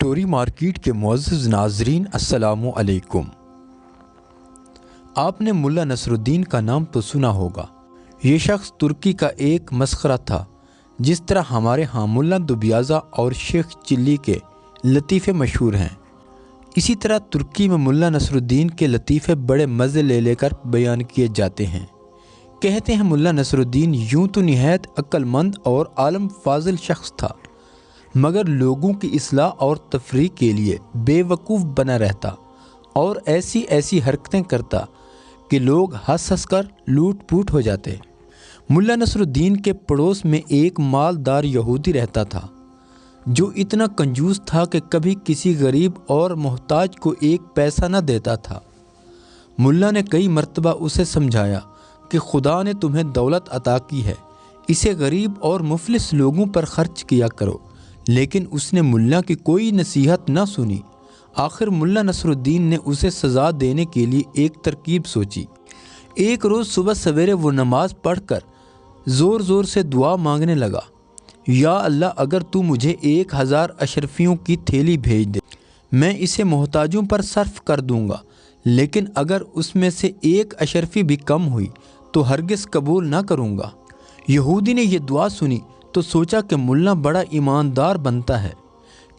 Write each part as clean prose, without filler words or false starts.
Story market کے معزز ناظرین السلام علیکم۔ آپ نے ملا نصر الدین کا نام تو سنا ہوگا۔ یہ شخص ترکی کا ایک مسخرہ تھا۔ جس طرح ہمارے ہاں ملا دبیازہ اور شیخ چلی کے لطیفے مشہور ہیں، اسی طرح ترکی میں ملا نصر الدین کے لطیفے بڑے مزے لے کر بیان کیے جاتے ہیں۔ کہتے ہیں ملا نصر الدین یوں تو نہایت عقل مند اور عالم فاضل شخص تھا، مگر لوگوں کی اصلاح اور تفریح کے لیے بے وقوف بنا رہتا اور ایسی حرکتیں کرتا کہ لوگ ہنس کر لوٹ پوٹ ہو جاتے۔ ملا نصر الدین کے پڑوس میں ایک مالدار یہودی رہتا تھا جو اتنا کنجوس تھا کہ کبھی کسی غریب اور محتاج کو ایک پیسہ نہ دیتا تھا۔ ملا نے کئی مرتبہ اسے سمجھایا کہ خدا نے تمہیں دولت عطا کی ہے، اسے غریب اور مفلس لوگوں پر خرچ کیا کرو، لیکن اس نے ملا کی کوئی نصیحت نہ سنی۔ آخر ملا نصر الدین نے اسے سزا دینے کے لیے ایک ترکیب سوچی۔ ایک روز صبح سویرے وہ نماز پڑھ کر زور سے دعا مانگنے لگا، یا اللہ اگر تو مجھے 1000 اشرفیوں کی تھیلی بھیج دے، میں اسے محتاجوں پر صرف کر دوں گا، لیکن اگر اس میں سے 1 اشرفی بھی کم ہوئی تو ہرگز قبول نہ کروں گا۔ یہودی نے یہ دعا سنی تو سوچا کہ ملا بڑا ایماندار بنتا ہے،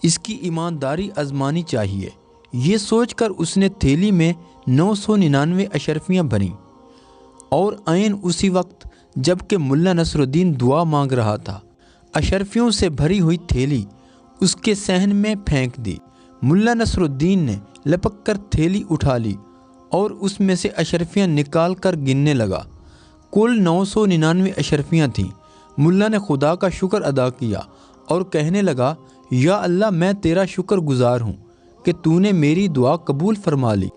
اس کی ایمانداری آزمانی چاہیے۔ یہ سوچ کر اس نے تھیلی میں 999 اشرفیاں بھریں، اور عین اسی وقت جب کہ ملا نصر الدین دعا مانگ رہا تھا، اشرفیوں سے بھری ہوئی تھیلی اس کے صحن میں پھینک دی۔ ملا نصر الدین نے لپک کر تھیلی اٹھا لی اور اس میں سے اشرفیاں نکال کر گننے لگا۔ کل 999 اشرفیاں تھیں۔ ملا نے خدا کا شکر ادا کیا اور کہنے لگا، یا اللہ میں تیرا شکر گزار ہوں کہ تو نے میری دعا قبول فرما لی۔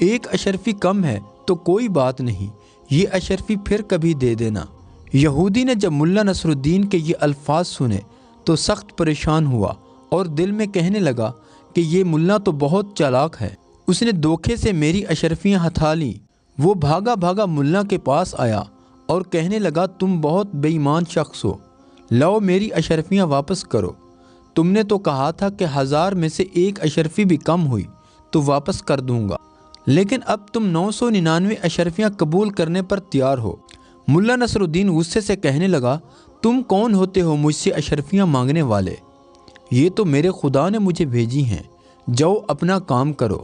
1 اشرفی کم ہے تو کوئی بات نہیں، یہ اشرفی پھر کبھی دے دینا۔ یہودی نے جب ملا نصر الدین کے یہ الفاظ سنے تو سخت پریشان ہوا اور دل میں کہنے لگا کہ یہ ملا تو بہت چالاک ہے، اس نے دھوکے سے میری اشرفیاں ہتھا لیں۔ وہ بھاگا ملا کے پاس آیا اور کہنے لگا، تم بہت بے ایمان شخص ہو، لاؤ میری اشرفیاں واپس کرو۔ تم نے تو کہا تھا کہ 1000 میں سے 1 اشرفی بھی کم ہوئی تو واپس کر دوں گا، لیکن اب تم 999 اشرفیاں قبول کرنے پر تیار ہو۔ ملا نصر الدین غصے سے کہنے لگا، تم کون ہوتے ہو مجھ سے اشرفیاں مانگنے والے؟ یہ تو میرے خدا نے مجھے بھیجی ہیں، جاؤ اپنا کام کرو۔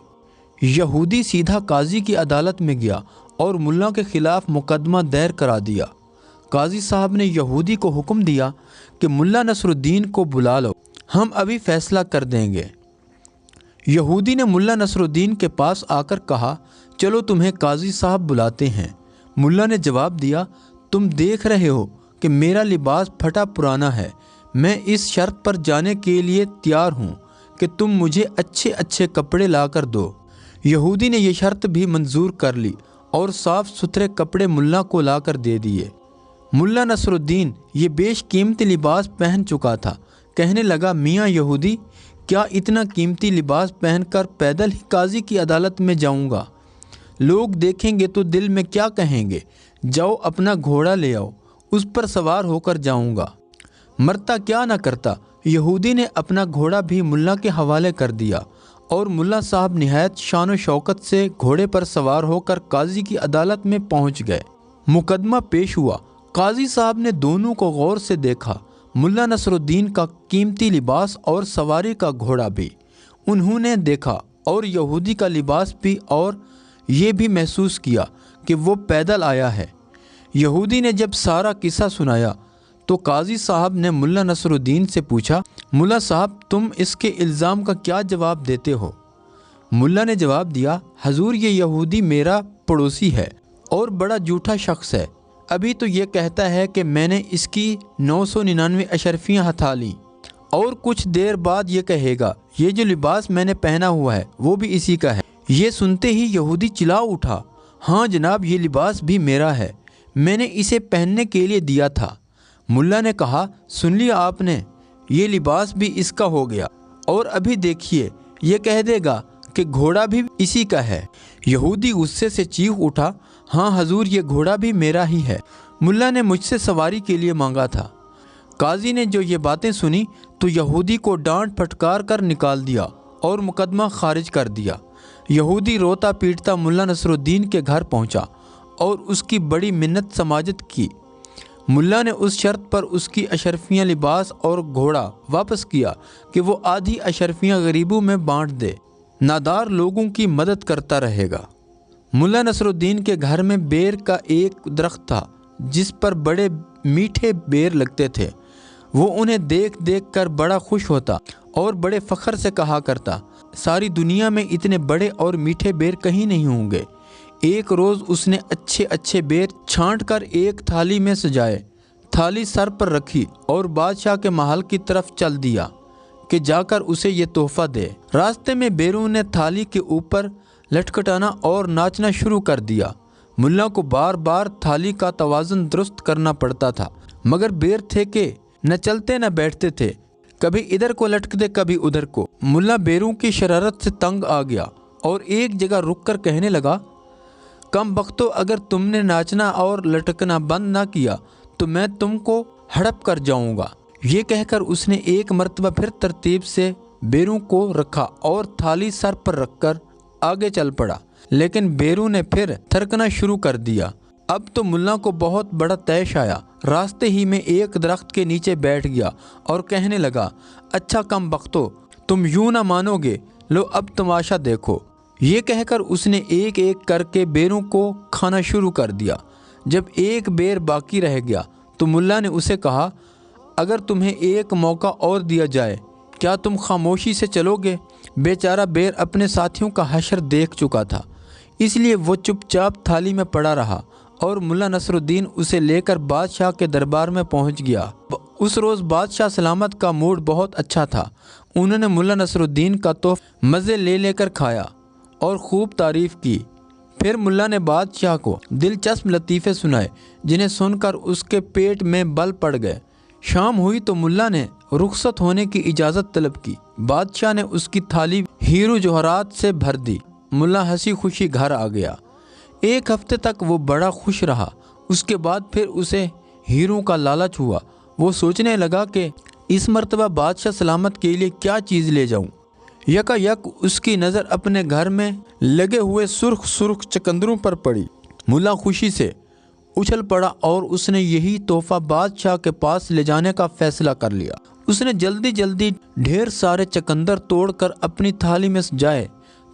یہودی سیدھا قاضی کی عدالت میں گیا اور ملا کے خلاف مقدمہ دائر کرا دیا۔ قاضی صاحب نے یہودی کو حکم دیا کہ ملا نصر الدین کو بلا لو، ہم ابھی فیصلہ کر دیں گے۔ یہودی نے ملا نصر الدین کے پاس آ کر کہا، چلو تمہیں قاضی صاحب بلاتے ہیں۔ ملا نے جواب دیا، تم دیکھ رہے ہو کہ میرا لباس پھٹا پرانا ہے، میں اس شرط پر جانے کے لیے تیار ہوں کہ تم مجھے اچھے کپڑے لا کر دو۔ یہودی نے یہ شرط بھی منظور کر لی اور صاف ستھرے کپڑے ملا کو لا کر دے دیے۔ ملا نصر الدین یہ بیش قیمتی لباس پہن چکا تھا۔ کہنے لگا، میاں یہودی، کیا اتنا قیمتی لباس پہن کر پیدل ہی قاضی کی عدالت میں جاؤں گا؟ لوگ دیکھیں گے تو دل میں کیا کہیں گے؟ جاؤ اپنا گھوڑا لے آؤ، اس پر سوار ہو کر جاؤں گا۔ مرتا کیا نہ کرتا۔ یہودی نے اپنا گھوڑا بھی ملا کے حوالے کر دیا اور ملا صاحب نہایت شان و شوکت سے گھوڑے پر سوار ہو کر قاضی کی عدالت میں پہنچ گئے۔ مقدمہ پیش ہوا۔ قاضی صاحب نے دونوں کو غور سے دیکھا، ملا نصر الدین کا قیمتی لباس اور سواری کا گھوڑا بھی انہوں نے دیکھا، اور یہودی کا لباس بھی، اور یہ بھی محسوس کیا کہ وہ پیدل آیا ہے۔ یہودی نے جب سارا قصہ سنایا تو قاضی صاحب نے ملا نصر الدین سے پوچھا، ملا صاحب تم اس کے الزام کا کیا جواب دیتے ہو؟ ملا نے جواب دیا، حضور یہ یہودی میرا پڑوسی ہے اور بڑا جھوٹا شخص ہے۔ ابھی تو یہ کہتا ہے کہ میں نے اس کی 999 اشرفیاں ہتھا لیں، اور کچھ دیر بعد یہ کہے گا یہ جو لباس میں نے پہنا ہوا ہے وہ بھی اسی کا ہے۔ یہ سنتے ہی یہودی چلا اٹھا، ہاں جناب یہ لباس بھی میرا ہے، میں نے اسے پہننے کے لیے دیا تھا۔ ملا نے کہا، سن لیا آپ نے، یہ لباس بھی اس کا ہو گیا، اور ابھی دیکھیے یہ کہہ دے گا کہ گھوڑا بھی اسی کا ہے۔ یہودی غصے سے چیخ اٹھا، ہاں حضور یہ گھوڑا بھی میرا ہی ہے، ملا نے مجھ سے سواری کے لیے مانگا تھا۔ قاضی نے جو یہ باتیں سنی تو یہودی کو ڈانٹ پھٹکار کر نکال دیا اور مقدمہ خارج کر دیا۔ یہودی روتا پیٹتا ملا نصر الدین کے گھر پہنچا اور اس کی بڑی منت سماجت کی۔ ملا نے اس شرط پر اس کی اشرفیاں لباس اور گھوڑا واپس کیا کہ وہ آدھی اشرفیاں غریبوں میں بانٹ دے، نادار لوگوں کی مدد کرتا رہے گا۔ ملا نصر الدین کے گھر میں بیر کا ایک درخت تھا جس پر بڑے میٹھے بیر لگتے تھے۔ وہ انہیں دیکھ دیکھ کر بڑا خوش ہوتا اور بڑے فخر سے کہا کرتا، ساری دنیا میں اتنے بڑے اور میٹھے بیر کہیں نہیں ہوں گے۔ ایک روز اس نے اچھے اچھے بیر چھانٹ کر ایک تھالی میں سجائے، تھالی سر پر رکھی اور بادشاہ کے محل کی طرف چل دیا کہ جا کر اسے یہ تحفہ دے۔ راستے میں بیروں نے تھالی کے اوپر لٹکٹانا اور ناچنا شروع کر دیا۔ ملا کو بار بار تھالی کا توازن درست کرنا پڑتا تھا، مگر بیر تھے کہ نہ چلتے نہ بیٹھتے تھے، کبھی ادھر کو لٹکتے کبھی ادھر کو۔ ملا بیروں کی شرارت سے تنگ آ گیا اور ایک جگہ رک کر کہنے لگا، کم بختو، اگر تم نے ناچنا اور لٹکنا بند نہ کیا تو میں تم کو ہڑپ کر جاؤں گا۔ یہ کہہ کر اس نے ایک مرتبہ پھر ترتیب سے بیروں کو رکھا اور تھالی سر پر رکھ کر آگے چل پڑا، لیکن بیروں نے پھر تھرکنا شروع کر دیا۔ اب تو ملا کو بہت بڑا طیش آیا۔ راستے ہی میں ایک درخت کے نیچے بیٹھ گیا اور کہنے لگا، اچھا کم بختو، تم یوں نہ مانو گے، لو اب تماشا دیکھو۔ یہ کہہ کر اس نے ایک ایک کر کے بیروں کو کھانا شروع کر دیا۔ جب ایک بیر باقی رہ گیا تو ملا نے اسے کہا، اگر تمہیں ایک موقع اور دیا جائے کیا تم خاموشی سے چلو گے؟ بیچارہ بیر اپنے ساتھیوں کا حشر دیکھ چکا تھا، اس لیے وہ چپ چاپ تھالی میں پڑا رہا اور ملا نصر الدین اسے لے کر بادشاہ کے دربار میں پہنچ گیا۔ اس روز بادشاہ سلامت کا موڈ بہت اچھا تھا۔ انہوں نے ملا نصر الدین کا تحفہ مزے لے لے کر کھایا اور خوب تعریف کی۔ پھر ملا نے بادشاہ کو دلچسپ لطیفے سنائے جنہیں سن کر اس کے پیٹ میں بل پڑ گئے۔ شام ہوئی تو ملا نے رخصت ہونے کی اجازت طلب کی۔ بادشاہ نے اس کی تھالی ہیرو جوہرات سے بھر دی۔ ملا ہنسی خوشی گھر آ گیا۔ ایک ہفتے تک وہ بڑا خوش رہا۔ اس کے بعد پھر اسے ہیروں کا لالچ ہوا۔ وہ سوچنے لگا کہ اس مرتبہ بادشاہ سلامت کے لیے کیا چیز لے جاؤں۔ یکا یک اس کی نظر اپنے گھر میں لگے ہوئے سرخ سرخ چکندروں پر پڑی۔ ملا خوشی سے اچھل پڑا اور اس نے یہی تحفہ بادشاہ کے پاس لے جانے کا فیصلہ کر لیا۔ اس نے جلدی جلدی ڈھیر سارے چکندر توڑ کر اپنی تھالی میں سجائے،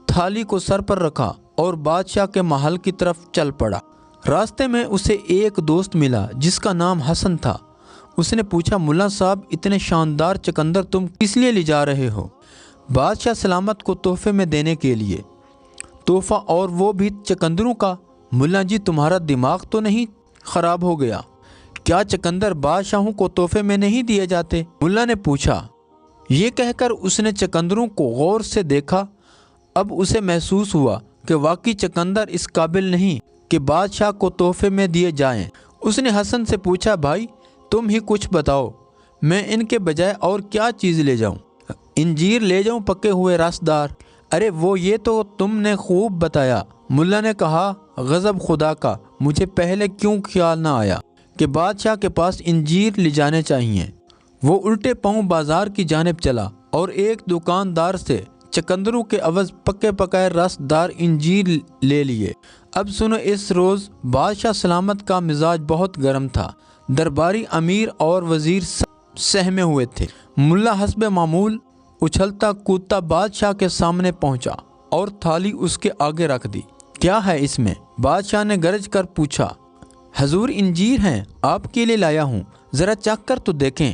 تھالی کو سر پر رکھا اور بادشاہ کے محل کی طرف چل پڑا۔ راستے میں اسے ایک دوست ملا جس کا نام حسن تھا۔ اس نے پوچھا، ملا صاحب، اتنے شاندار چکندر تم کس لیے لے جا رہے ہو؟ بادشاہ سلامت کو تحفے میں دینے کے لیے۔ تحفہ اور وہ بھی چکندروں کا؟ ملا جی، تمہارا دماغ تو نہیں خراب ہو گیا؟ کیا چکندر بادشاہوں کو تحفے میں نہیں دیے جاتے؟ ملا نے پوچھا۔ یہ کہہ کر اس نے چکندروں کو غور سے دیکھا۔ اب اسے محسوس ہوا کہ واقعی چکندر اس قابل نہیں کہ بادشاہ کو تحفے میں دیے جائیں۔ اس نے حسن سے پوچھا، بھائی تم ہی کچھ بتاؤ، میں ان کے بجائے اور کیا چیز لے جاؤں؟ انجیر لے جاؤں، پکے ہوئے رس دار؟ ارے وہ یہ تو تم نے خوب بتایا۔ ملا نے کہا، غضب خدا کا، مجھے پہلے کیوں خیال نہ آیا کہ بادشاہ کے پاس انجیر لے جانے چاہیے۔ وہ الٹے پاؤں بازار کی جانب چلا اور ایک دکاندار سے چکندروں کے عوض پکے پکائے رس دار انجیر لے لیے۔ اب سنو، اس روز بادشاہ سلامت کا مزاج بہت گرم تھا۔ درباری امیر اور وزیر سب سہمے ہوئے تھے۔ ملا حسب معمول اچھلتا کودتا بادشاہ کے سامنے پہنچا اور تھالی اس کے آگے رکھ دی۔ کیا ہے اس میں؟ بادشاہ نے گرج کر پوچھا۔ حضور، انجیر ہیں، آپ کے لیے لایا ہوں، ذرا چکھ کر تو دیکھیں۔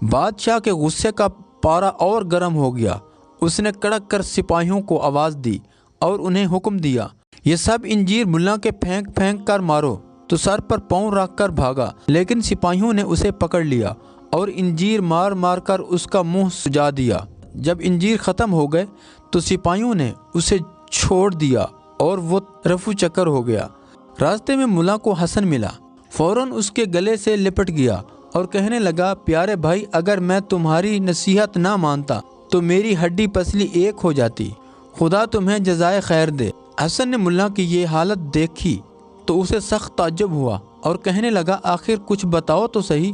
بادشاہ کے غصے کا پارا اور گرم ہو گیا۔ اس نے کڑک کر سپاہیوں کو آواز دی اور انہیں حکم دیا، یہ سب انجیر ملا کے پھینک پھینک کر مارو۔ تو سر پر پاؤں رکھ کر بھاگا، لیکن سپاہیوں نے اسے پکڑ لیا اور انجیر مار مار کر اس کا منہ سجا دیا۔ جب انجیر ختم ہو گئے تو سپاہیوں نے اسے چھوڑ دیا اور وہ رفو چکر ہو گیا۔ راستے میں ملا کو حسن ملا، فوراً اس کے گلے سے لپٹ گیا اور کہنے لگا، پیارے بھائی، اگر میں تمہاری نصیحت نہ مانتا تو میری ہڈی پسلی ایک ہو جاتی، خدا تمہیں جزائے خیر دے۔ حسن نے ملا کی یہ حالت دیکھی تو اسے سخت تعجب ہوا اور کہنے لگا، آخر کچھ بتاؤ تو صحیح،